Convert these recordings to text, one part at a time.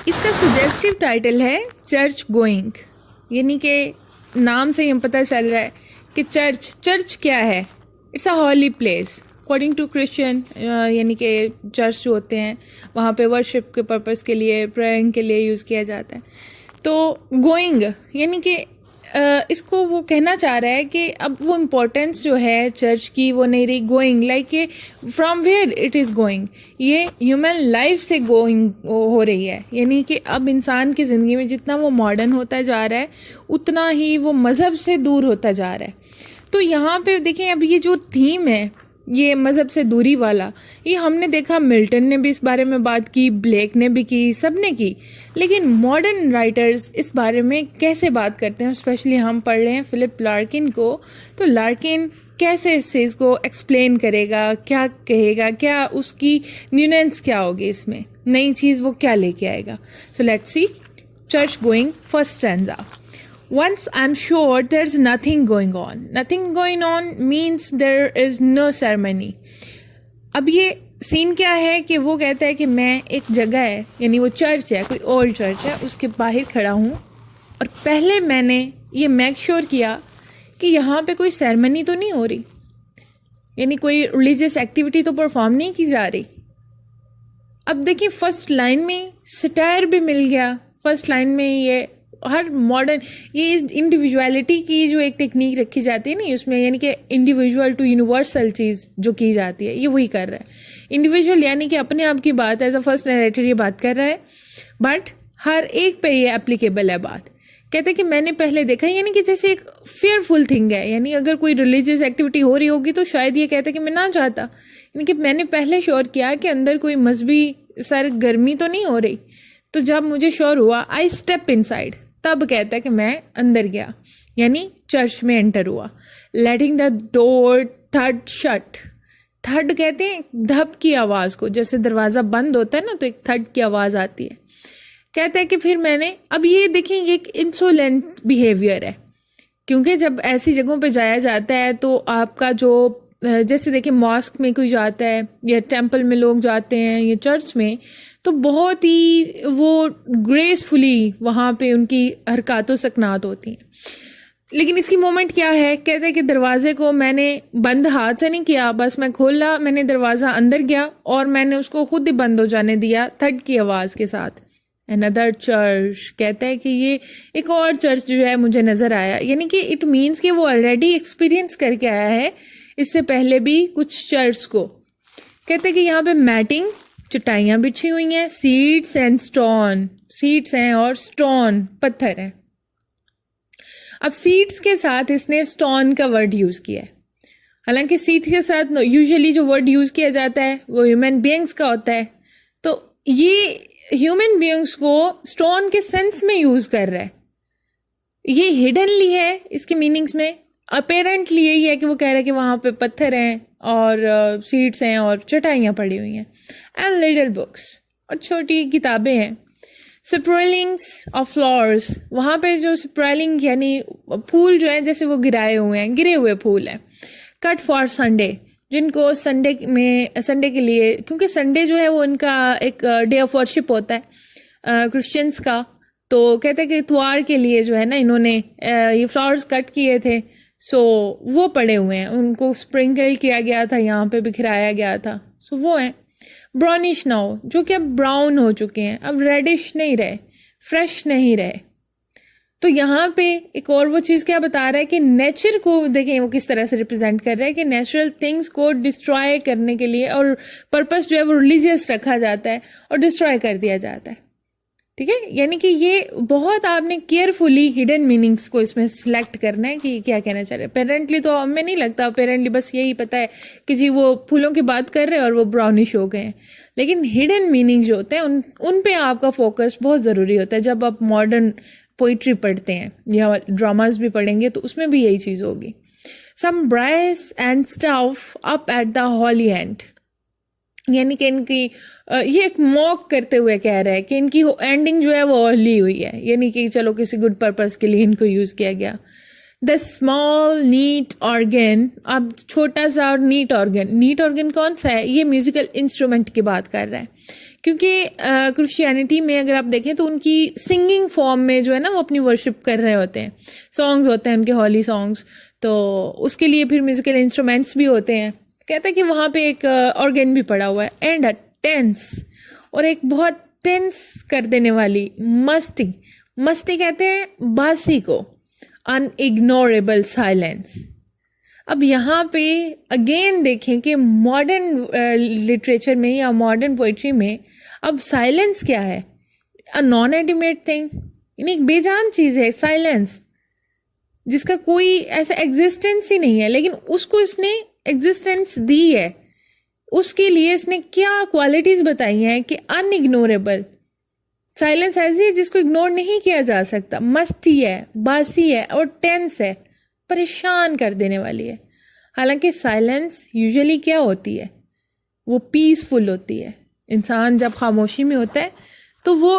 इसका सुजेस्टिव टाइटल है church going, यानी कि नाम से ही पता चल रहा है कि चर्च क्या है। It's a holy place according to Christian, यानी कि चर्च जो होते हैं वहाँ पे वर्शिप के पर्पस के लिए, प्रेयरिंग के लिए यूज़ किया जाता है। तो गोइंग यानी कि इसको वो कहना चाह रहा है कि अब वो इम्पोर्टेंस जो है चर्च की वो नहीं रही गोइंग, लाइक ये from where it is going, ये ह्यूमन लाइफ से गोइंग हो रही है। यानी कि अब इंसान की ज़िंदगी में जितना वो मॉडर्न होता जा रहा है उतना ही वो मज़हब से दूर होता जा रहा है। तो यहाँ पे देखें, अब ये जो थीम है ये मज़हब से दूरी वाला, ये हमने देखा मिल्टन ने भी इस बारे में बात की, ब्लेक ने भी की, सब ने की। लेकिन मॉडर्न राइटर्स इस बारे में कैसे बात करते हैं, स्पेशली हम पढ़ रहे हैं फिलिप लार्किन को, तो लार्किन कैसे इस चीज़ को एक्सप्लेन करेगा, क्या कहेगा, क्या उसकी न्यूनेंस क्या होगी, इसमें नई चीज़ वो क्या लेके आएगा। So let's see church going, first stanza. Once I'm sure there's nothing going on. Nothing going on means there is no ceremony. अब ये सीन क्या है कि वो कहता है कि मैं एक जगह है, यानी वो चर्च है, कोई ओल्ड चर्च है, उसके बाहर खड़ा हूँ और पहले मैंने ये मेक श्योर किया कि यहाँ पे कोई सेरेमनी तो नहीं हो रही, यानी कोई रिलीजियस एक्टिविटी तो परफॉर्म नहीं की जा रही। अब देखिए फर्स्ट लाइन में सटायर भी मिल गया, फर्स्ट लाइन में ये हर मॉडर्न ये इंडिविजुअलिटी की जो एक टेक्निक रखी जाती है ना उसमें, यानी कि इंडिविजुअल टू यूनिवर्सल चीज़ जो की जाती है ये वही कर रहा है। इंडिविजुअल यानी कि अपने आप की बात, एज अ फर्स्ट नरेटर ये बात कर रहा है, बट हर एक पे ये एप्लीकेबल है बात। कहते हैं कि मैंने पहले देखा, यानी कि जैसे एक फेयरफुल थिंग है, यानी अगर कोई रिलीजियस एक्टिविटी हो रही होगी तो शायद ये कहता है कि मैं ना चाहता, यानी कि मैंने पहले श्योर किया कि अंदर कोई मजहबी सरगर्मी तो नहीं हो रही। तो जब मुझे श्योर हुआ आई स्टेप इनसाइड, तब कहता है कि मैं अंदर गया, यानी चर्च में एंटर हुआ। Letting the door third shut, third कहते हैं धप की आवाज़ को, जैसे दरवाज़ा बंद होता है ना तो एक थर्ड की आवाज़ आती है। कहता है कि फिर मैंने, अब ये देखें ये एक इंसोलेंट बिहेवियर है, क्योंकि जब ऐसी जगहों पे जाया जाता है तो आपका जो, जैसे देखिए मॉस्क में कोई जाता है या टेंपल में लोग जाते हैं या चर्च में, तो बहुत ही वो ग्रेसफुली वहाँ पे उनकी हरकतों सकनात होती हैं। लेकिन इसकी मोमेंट क्या है, कहते हैं कि दरवाजे को मैंने बंद हाथ से नहीं किया, बस मैं खोला, मैंने दरवाज़ा अंदर गया और मैंने उसको खुद ही बंद हो जाने दिया थर्ड की आवाज़ के साथ। अनदर चर्च, कहता है कि ये एक और चर्च जो है मुझे नज़र आया, यानी कि इट मीन्स कि वो ऑलरेडी एक्सपीरियंस करके आया है इससे पहले भी कुछ चर्च को। कहते हैं कि यहाँ पे मैटिंग, चटाइयाँ बिछी हुई हैं, सीड्स एंड स्टोन, सीड्स हैं और स्टोन पत्थर हैं। अब सीड्स के साथ इसने स्टोन का वर्ड यूज़ किया है, हालांकि सीड्स के साथ यूजुअली जो वर्ड यूज़ किया जाता है वो ह्यूमन बीइंग्स का होता है, तो ये ह्यूमन बीइंग्स को स्टोन के सेंस में यूज़ कर रहा है। ये हिडनली है इसके मीनिंग्स में, अपेरेंटली यही है कि वो कह रहा है कि वहाँ पे पत्थर हैं और सीड्स हैं और चटाइयाँ पड़ी हुई हैं, एंड लिटिल बुक्स, और छोटी किताबें हैं। स्प्रेलिंग्स ऑफ फ्लावर्स, वहाँ पे जो स्प्रेलिंग यानी फूल जो है जैसे वो गिराए हुए हैं, गिरे हुए फूल हैं। कट फॉर संडे, जिनको संडे के लिए, क्योंकि संडे जो है वो उनका एक डे ऑफ वर्शिप होता है क्रिश्चियंस का, तो कहते हैं कि इतवार के लिए जो है ना इन्होंने ये फ्लावर्स कट किए थे, सो वो पड़े हुए हैं, उनको स्प्रिंकल किया गया था, यहाँ पे बिखराया गया था, सो वो हैं। ब्राउनिश नाउ, जो कि अब ब्राउन हो चुके हैं, अब रेडिश नहीं रहे, फ्रेश नहीं रहे। तो यहाँ पे एक और वो चीज़ क्या बता रहा है कि नेचर को देखें वो किस तरह से रिप्रेजेंट कर रहा है कि नेचुरल थिंग्स को डिस्ट्रॉय करने के लिए और पर्पस जो है वो रिलीजियस रखा जाता है और डिस्ट्रॉय कर दिया जाता है। ठीक है, यानी कि ये बहुत आपने केयरफुली हिडन मीनिंग्स को इसमें सिलेक्ट करना है कि क्या कहना चाह रहे हैं। अपेरेंटली तो हमें नहीं लगता, अपेरेंटली बस यही पता है कि जी वो फूलों की बात कर रहे हैं और वो ब्राउनिश हो गए हैं, लेकिन हिडन मीनिंग जो होते हैं उन पे आपका फोकस बहुत ज़रूरी होता है। जब आप मॉडर्न पोइट्री पढ़ते हैं या ड्रामाज भी पढ़ेंगे तो उसमें भी यही चीज़ होगी। Some brice and stuff up at the holly end, यानी कि इनकी ये एक मॉक करते हुए कह रहा है कि इनकी एंडिंग जो है वो अर्ली हुई है, यानी कि चलो किसी गुड पर्पस के लिए इनको यूज़ किया गया। द स्मॉल नीट ऑर्गन, अब छोटा सा और नीट ऑर्गन कौन सा है? ये म्यूजिकल इंस्ट्रूमेंट की बात कर रहा है, क्योंकि क्रिश्चियनिटी में अगर आप देखें तो उनकी सिंगिंग फॉर्म में जो है ना वो अपनी वर्शिप कर रहे होते हैं, सॉन्ग्स होते हैं उनके हॉली सॉन्ग्स, तो उसके लिए फिर म्यूजिकल इंस्ट्रूमेंट्स भी होते हैं। कहता है कि वहाँ पे एक ऑर्गन भी पड़ा हुआ है, एंड अ टेंस, और एक बहुत टेंस कर देने वाली मस्टी कहते हैं बासी को, अनइग्नोरेबल साइलेंस। अब यहाँ पे अगेन देखें कि मॉडर्न लिटरेचर में या मॉडर्न पोइट्री में अब साइलेंस क्या है? अ नॉन एडिमेट थिंग, यानी एक बेजान चीज़ है साइलेंस, जिसका कोई ऐसा एग्जिस्टेंस ही नहीं है, लेकिन उसको इसने एग्जिस्टेंस दी है। उसके लिए इसने क्या क्वालिटीज़ बताई हैं कि अनइग्नोरेबल साइलेंस ऐसी है जिसको इग्नोर नहीं किया जा सकता, मस्टी है, बासी है और टेंस है, परेशान कर देने वाली है। हालांकि साइलेंस यूजुअली क्या होती है? वो पीसफुल होती है। इंसान जब खामोशी में होता है तो वो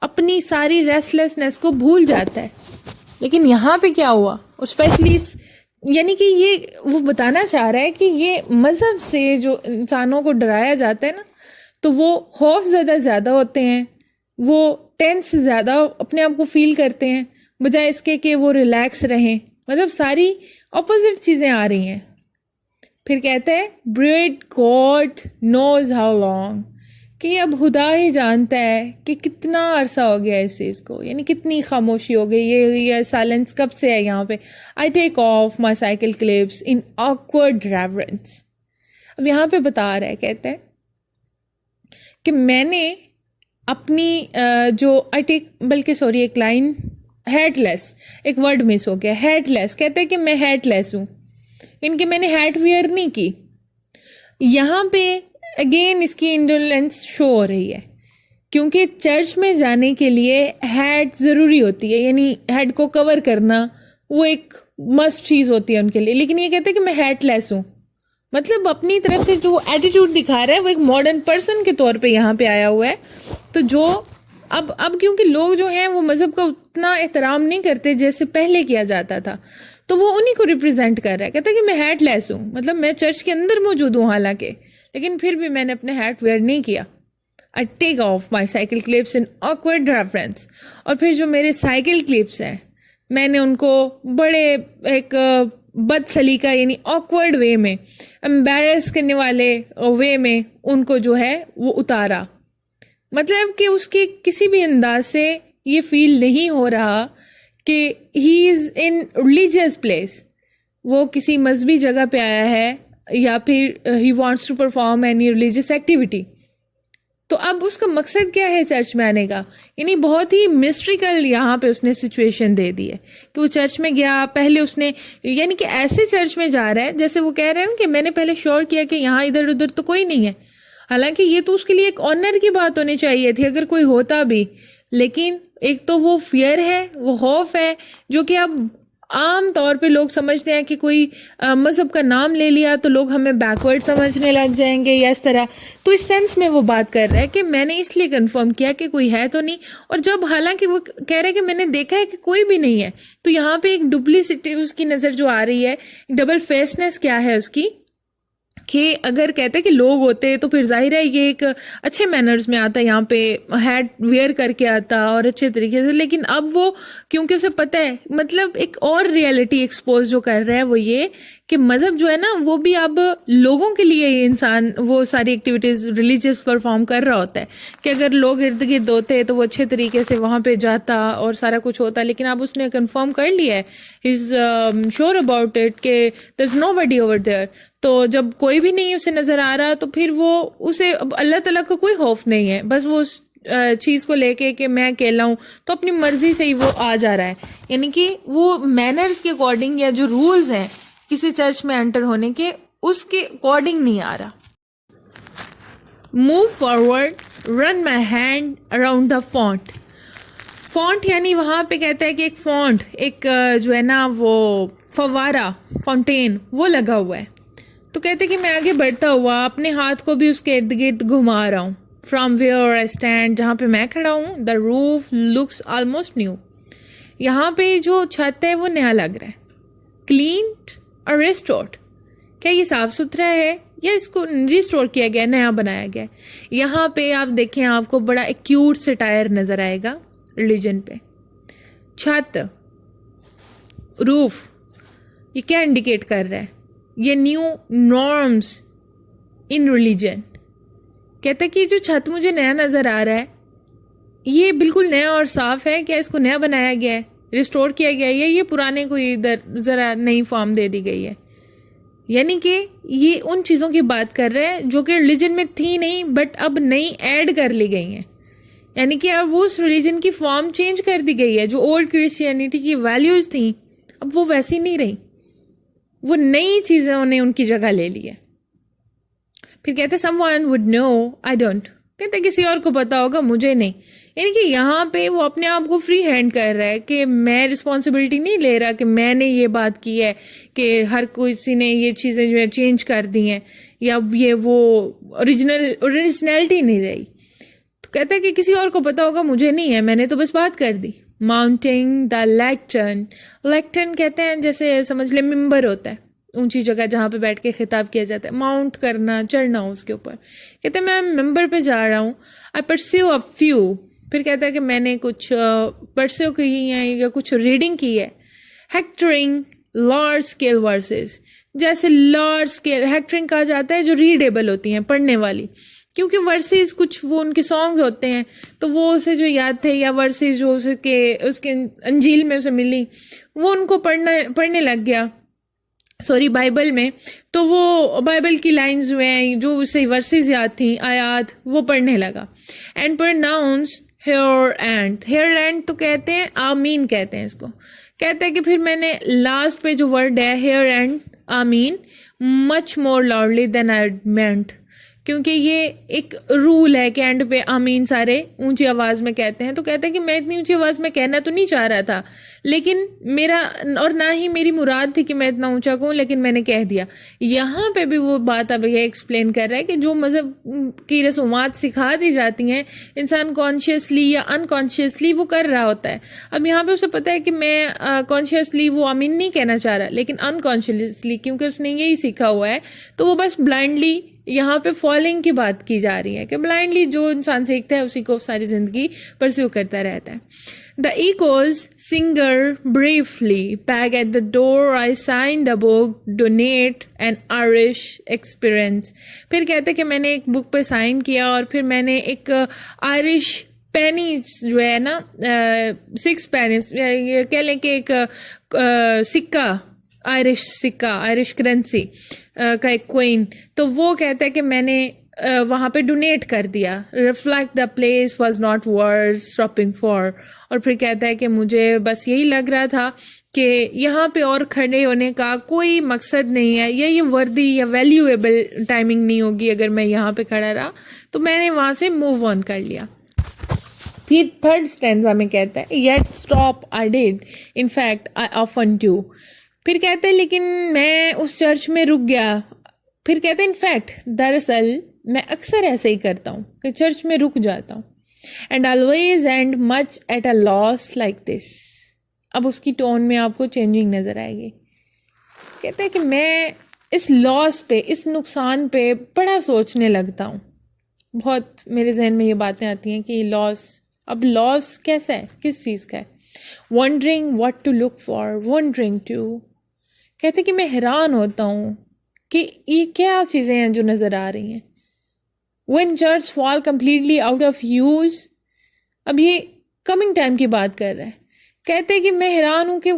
अपनी सारी रेस्टलेसनेस को भूल जाता है, लेकिन यहाँ पे क्या हुआ? और स्पेशली यानी कि ये वो बताना चाह रहा है कि ये मज़हब से जो इंसानों को डराया जाता है ना, तो वो खौफ ज़्यादा होते हैं, वो टेंस ज़्यादा अपने आप को फील करते हैं बजाय इसके कि वो रिलैक्स रहें। मतलब सारी ऑपोजिट चीज़ें आ रही हैं। फिर कहते हैं bread God knows how long, कि अब खुदा ही जानता है कि कितना अरसा हो गया इस चीज़ को, यानी कितनी खामोशी हो गई, ये साइलेंस कब से है यहाँ पे। I take off my cycle clips in awkward reverence. अब यहाँ पे बता रहा है, कहते हैं कि मैंने अपनी एक लाइन हेटलेस, एक वर्ड मिस हो गया, हेटलेस। कहते हैं कि मैं हेटलेस हूँ, इनके मैंने हैट वियर नहीं की। यहाँ पे अगेन इसकी इंडोलेंस शो हो रही है, क्योंकि चर्च में जाने के लिए हैट ज़रूरी होती है, यानी हेड को कवर करना वो एक मस्ट चीज़ होती है उनके लिए। लेकिन ये कहते हैं कि मैं हैटलेस हूँ, मतलब अपनी तरफ से जो एटीट्यूड दिखा रहा है वो एक मॉडर्न पर्सन के तौर पे यहाँ पे आया हुआ है। तो जो अब क्योंकि लोग जो हैं वो मज़हब का उतना एहतराम नहीं करते जैसे पहले किया जाता था, तो वो उन्हीं को रिप्रेजेंट कर रहा है। कहता है कि मैं हैटलेस हूँ, मतलब मैं चर्च के अंदर मौजूद हूँ हालांकि, लेकिन फिर भी मैंने अपने हैट वेयर नहीं किया। I take off my cycle clips in awkward reference, और फिर जो मेरे साइकिल क्लिप्स हैं मैंने उनको बड़े एक बदसलीका यानी ऑकवर्ड वे में, एम्बैरस करने वाले वे में उनको जो है वो उतारा। मतलब कि उसके किसी भी अंदाज से ये फील नहीं हो रहा कि he is in religious place, वो किसी मजहबी जगह पे आया है या फिर he wants to perform any religious activity. तो अब उसका मकसद क्या है चर्च में आने का? यानी बहुत ही मिस्ट्रिकल यहाँ पे उसने सिचुएशन दे दी है कि वो चर्च में गया, पहले उसने यानी कि ऐसे चर्च में जा रहा है जैसे वो कह रहे हैं कि मैंने पहले श्योर किया कि यहाँ इधर उधर तो कोई नहीं है। हालांकि ये तो उसके लिए एक ऑनर की बात होनी चाहिए थी अगर कोई होता भी, लेकिन एक तो वो फियर है, वो खौफ है, जो कि अब आम तौर पे लोग समझते हैं कि कोई मज़हब का नाम ले लिया तो लोग हमें बैकवर्ड समझने लग जाएंगे या इस तरह। तो इस सेंस में वो बात कर रहा है कि मैंने इसलिए कंफर्म किया कि कोई है तो नहीं, और जब हालांकि वो कह रहा है कि मैंने देखा है कि कोई भी नहीं है, तो यहाँ पे एक डुप्लीसिटी उसकी नज़र जो आ रही है, डबल फेसनेस क्या है उसकी, कि अगर कहते हैं कि लोग होते तो फिर जाहिर है ये एक अच्छे मैनर्स में आता, यहाँ पे हैट वेयर करके आता और अच्छे तरीके से, लेकिन अब वो क्योंकि उसे पता है, मतलब एक और रियलिटी एक्सपोज जो कर रहा है वो ये कि मज़हब जो है ना वो भी अब लोगों के लिए ये इंसान वो सारी एक्टिविटीज़ रिलीजियस परफॉर्म कर रहा होता है कि अगर लोग इर्द गिर्द होते तो वो अच्छे तरीके से वहाँ पे जाता और सारा कुछ होता, लेकिन अब उसने कंफर्म कर लिया है, he is sure about it कि there is nobody over there. तो जब कोई भी नहीं उसे नज़र आ रहा तो फिर वो उसे अल्लाह ताला का कोई खौफ नहीं है, बस वो उस चीज़ को लेके कि मैं अकेला हूँ तो अपनी मर्ज़ी से ही वो आ जा रहा है। यानी कि वो मैनर्स के अकॉर्डिंग या जो रूल्स हैं किसी चर्च में एंटर होने के, उसके अकॉर्डिंग नहीं आ रहा। Move forward, run my hand around the font. Font यानी वहाँ पे कहता है कि एक फॉन्ट, एक जो है ना वो फवारा, फाउंटेन, वो लगा हुआ है। तो कहते हैं कि मैं आगे बढ़ता हुआ अपने हाथ को भी उसके इर्द गिर्द घुमा रहा हूँ। फ्रॉम वेयर आई स्टैंड, जहाँ पे मैं खड़ा हूँ, the roof looks almost new. यहाँ पे जो छत है वो नया लग रहा है। क्लीन्ड और रिस्टोर्ड? क्या ये साफ सुथरा है या इसको रिस्टोर किया गया, नया बनाया गया? यहाँ पे आप देखें, आपको बड़ा एक्यूट सटायर नज़र आएगा रिलीजन पे। छत, रूफ, ये क्या इंडिकेट कर रहा है? ये न्यू नॉर्म्स इन रिलीजन। कहता है कि जो छत मुझे नया नज़र आ रहा है ये बिल्कुल नया और साफ़ है, क्या इसको नया बनाया गया है, रिस्टोर किया गया है, या ये पुराने को इधर ज़रा नई फॉर्म दे दी गई है? यानी कि ये उन चीज़ों की बात कर रहा है जो कि रिलीजन में थी नहीं, बट अब नई ऐड कर ली गई हैं। यानी कि अब वो उस रिलीजन की फॉर्म चेंज कर दी गई है। जो ओल्ड क्रिश्चियनिटी की वैल्यूज़ थी अब वो वैसी नहीं रही, वो नई चीज़ों ने उनकी जगह ले ली है। फिर कहते someone would know, I don't. कहते किसी और को पता होगा, मुझे नहीं। यानी कि यहाँ पे वो अपने आप को फ्री हैंड कर रहा है कि मैं रिस्पॉन्सिबिलिटी नहीं ले रहा कि मैंने ये बात की है कि हर किसी ने ये चीज़ें जो है चेंज कर दी हैं, या ये वो ओरिजिनलिटी नहीं रही। तो कहता है कि किसी और को पता होगा, मुझे नहीं है, मैंने तो बस बात कर दी। Mounting the लेक्टर्न। लेक्टर्न कहते हैं जैसे समझ ले मिंबर होता है, ऊंची जगह जहाँ पे बैठ के खिताब किया जाता है, माउंट करना, चढ़ना उसके ऊपर। कहते हैं मैं मेंबर पे जा रहा हूँ। आई परस्यू अ फ्यू। फिर कहता है कि मैंने कुछ परस्यू की है या कुछ रीडिंग की है। हेक्टरिंग लार्ज स्केल वर्सेस। जैसे लार्ज स्केल हेक्टरिंग कहा जाता है जो रीडेबल होती हैं, पढ़ने वाली, क्योंकि वर्सेस कुछ वो उनके सॉन्ग्स होते हैं तो वो उसे जो याद थे, या वर्सेस जो उसके अंजील में उसे मिली वो उनको पढ़ने लग गया, सॉरी बाइबल में। तो वो बाइबल की लाइंस जो हैं, जो उसे वर्सेस याद थी, आयात, वो पढ़ने लगा। And pronounce here and. Here and तो कहते हैं आमीन, कहते हैं इसको। कहते हैं कि फिर मैंने लास्ट पे जो वर्ड है here and amen much more loudly than I meant, क्योंकि ये एक रूल है कि एंड पे आमीन सारे ऊंची आवाज़ में कहते हैं। तो कहते हैं कि मैं इतनी ऊंची आवाज़ में कहना तो नहीं चाह रहा था, लेकिन मेरा और ना ही मेरी मुराद थी कि मैं इतना ऊंचा कहूँ, लेकिन मैंने कह दिया। यहाँ पे भी वो बात अब ये एक्सप्लेन कर रहा है कि जो मज़हब की रसूमात सिखा दी जाती हैं, इंसान कॉन्शियसली या अनकॉन्शियसली वो कर रहा होता है। अब यहाँ पे उसे पता है कि मैं कॉन्शियसली वो आमीन नहीं कहना चाह रहा, लेकिन अनकॉन्शियसली क्योंकि उसने यही सीखा हुआ है, तो वो बस ब्लाइंडली यहाँ पे फॉलोइंग की बात की जा रही है कि ब्लाइंडली जो इंसान सीखता है उसी को सारी ज़िंदगी परस्यू करता रहता है। The echoes singer briefly back at the door I sign the book donate an Irish experience. फिर कहते हैं कि मैंने एक बुक पे साइन किया और फिर मैंने एक आयरिश पेनी जो है ना, 6 पेनीज कह लें कि एक सिक्का, आयरिश सिक्का, आयरिश करेंसी का एक कोइन, तो वो कहता है कि मैंने वहाँ पे डोनेट कर दिया। Reflect the place was not worth stopping for. और फिर कहता है कि मुझे बस यही लग रहा था कि यहाँ पे और खड़े होने का कोई मकसद नहीं है, या ये वर्दी या वैल्यूएबल टाइमिंग नहीं होगी अगर मैं यहाँ पे खड़ा रहा, तो मैंने वहाँ से मूव ऑन कर लिया। फिर थर्ड स्टैंजा में कहता है yet stop I did in fact I often do. फिर कहते हैं लेकिन मैं उस चर्च में रुक गया। फिर कहते हैं इनफैक्ट दरअसल मैं अक्सर ऐसे ही करता हूँ कि चर्च में रुक जाता हूँ। And always and much at a loss like this. अब उसकी टोन में आपको चेंजिंग नज़र आएगी। कहते हैं कि मैं इस लॉस पे, इस नुकसान पे बड़ा सोचने लगता हूँ। बहुत मेरे जहन में ये बातें आती हैं कि लॉस, अब लॉस कैसा है, किस चीज़ का है। Wondering what to look for, wondering to. कहते कि मैं हैरान होता हूँ कि ये क्या चीज़ें हैं जो नज़र आ रही हैं। When church fall completely out of use, अब ये कमिंग टाइम की बात कर रहा है। कहते हैं कि मैं हैरान हूँ कि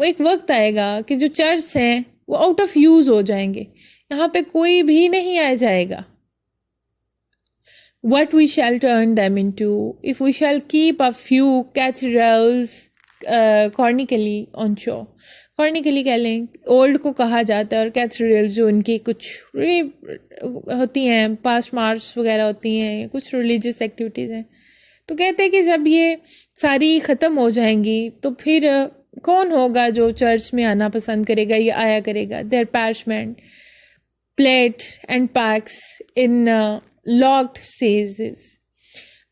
एक वक्त आएगा कि जो चर्च हैं वो आउट ऑफ यूज़ हो जाएंगे, यहाँ पे कोई भी नहीं आ जाएगा। What we shall turn them into if we shall keep a few cathedrals cornically on shore। कॉर्निकली कह लें, ओल्ड को कहा जाता है, और कैथेड्रल जो उनकी कुछ होती हैं, पास्ट मार्च वगैरह होती हैं, कुछ रिलीजियस एक्टिविटीज़ हैं। तो कहते हैं कि जब ये सारी ख़त्म हो जाएंगी तो फिर कौन होगा जो चर्च में आना पसंद करेगा या आया करेगा। Their parchment plate and packs in locked sages.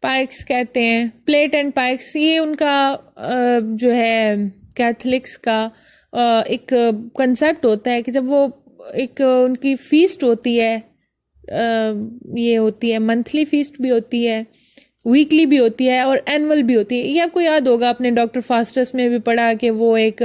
Packs कहते हैं, प्लेट एंड पैक्स, ये उनका जो है कैथलिक्स का एक कंसेप्ट होता है कि जब वो एक उनकी फीस्ट होती है, ये होती है मंथली फीस्ट भी होती है, वीकली भी होती है और एनुअल भी होती है। ये आपको याद होगा, आपने डॉक्टर फास्टस में भी पढ़ा कि वो एक